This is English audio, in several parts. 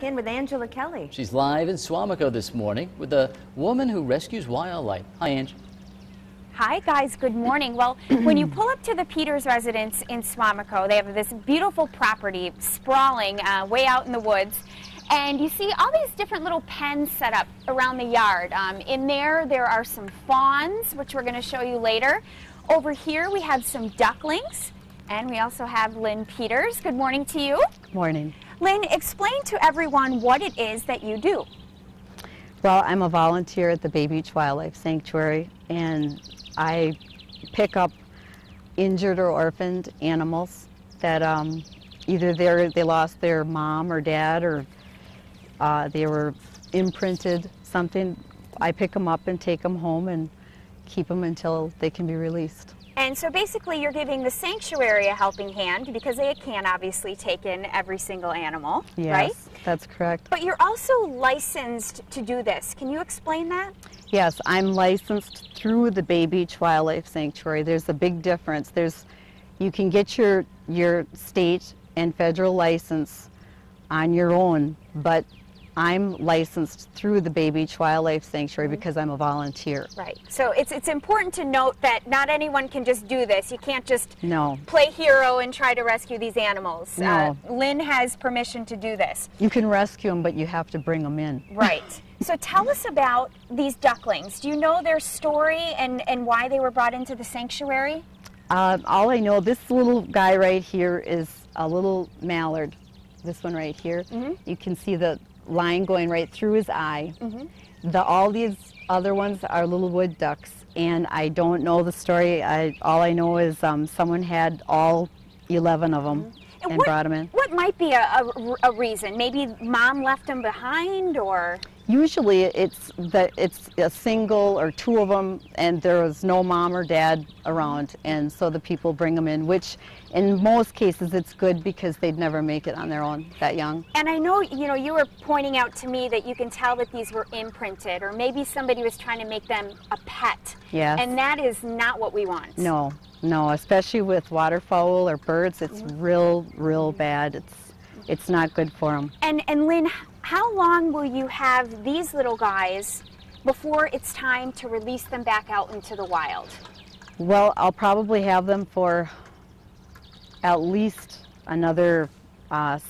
In with Angela Kelly. She's live in Suamico this morning with a woman who rescues wildlife. Hi, Ange. Hi guys, good morning. Well, when you pull up to the Peters residence in Suamico, they have this beautiful property sprawling way out in the woods, and you see all these different little pens set up around the yard. In there are some fawns, which we're going to show you later. Over here we have some ducklings, and we also have Lynne Peters. Good morning to you. Good morning. Lynne, explain to everyone what it is that you do. Well, I'm a volunteer at the Bay Beach Wildlife Sanctuary, and I pick up injured or orphaned animals that either they lost their mom or dad, or they were imprinted something. I pick them up and take them home and keep them until they can be released. And so basically you're giving the sanctuary a helping hand because they can't obviously take in every single animal, yes, right? That's correct. But you're also licensed to do this. Can you explain that? Yes, I'm licensed through the Bay Beach Wildlife Sanctuary. There's a big difference. You can get your state and federal license on your own, but I'm licensed through the Bay Beach Wildlife Sanctuary because I'm a volunteer. Right. So it's important to note that not anyone can just do this. You can't just play hero and try to rescue these animals. No. Lynne has permission to do this. You can rescue them, but you have to bring them in. Right. So tell us about these ducklings. Do you know their story and why they were brought into the sanctuary? All I know, this little guy right here is a little mallard. This one right here. You can see the line going right through his eye. All these other ones are little wood ducks, and I don't know the story. All I know is someone had all 11 of them and brought them in. What might be a reason? Maybe mom left them behind, or? Usually it's a single or two of them, and there was no mom or dad around, and so the people bring them in, which in most cases it's good because they'd never make it on their own that young. And I know, you were pointing out to me that you can tell that these were imprinted, or maybe somebody was trying to make them a pet. Yes. And that is not what we want. No, especially with waterfowl or birds, it's real bad. It's not good for them. And Lynne, how long will you have these little guys before it's time to release them back out into the wild? Well, I'll probably have them for at least another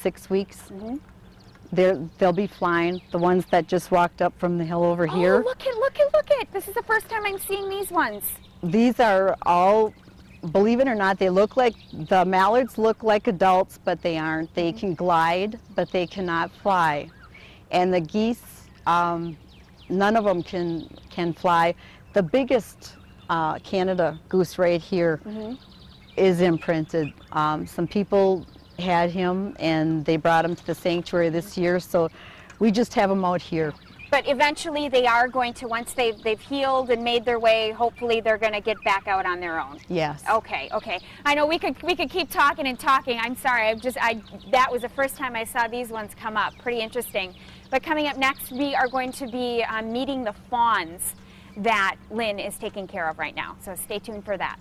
6 weeks. They'll be flying. The ones that just walked up from the hill over here. Oh, look it. This is the first time I'm seeing these ones. These are all, believe it or not, the mallards look like adults, but they aren't. They can glide, but they cannot fly. And the geese, none of them can fly. The biggest Canada goose right here is imprinted. Some people had him, and they brought him to the sanctuary this year, so we just have him out here. But eventually they are going to, once they've healed and made their way, hopefully they're going to get back out on their own. Yes. Okay. I know we could keep talking and talking. I'm sorry. That was the first time I saw these ones come up. Pretty interesting. But coming up next, we are going to be meeting the fawns that Lynne is taking care of right now. So stay tuned for that.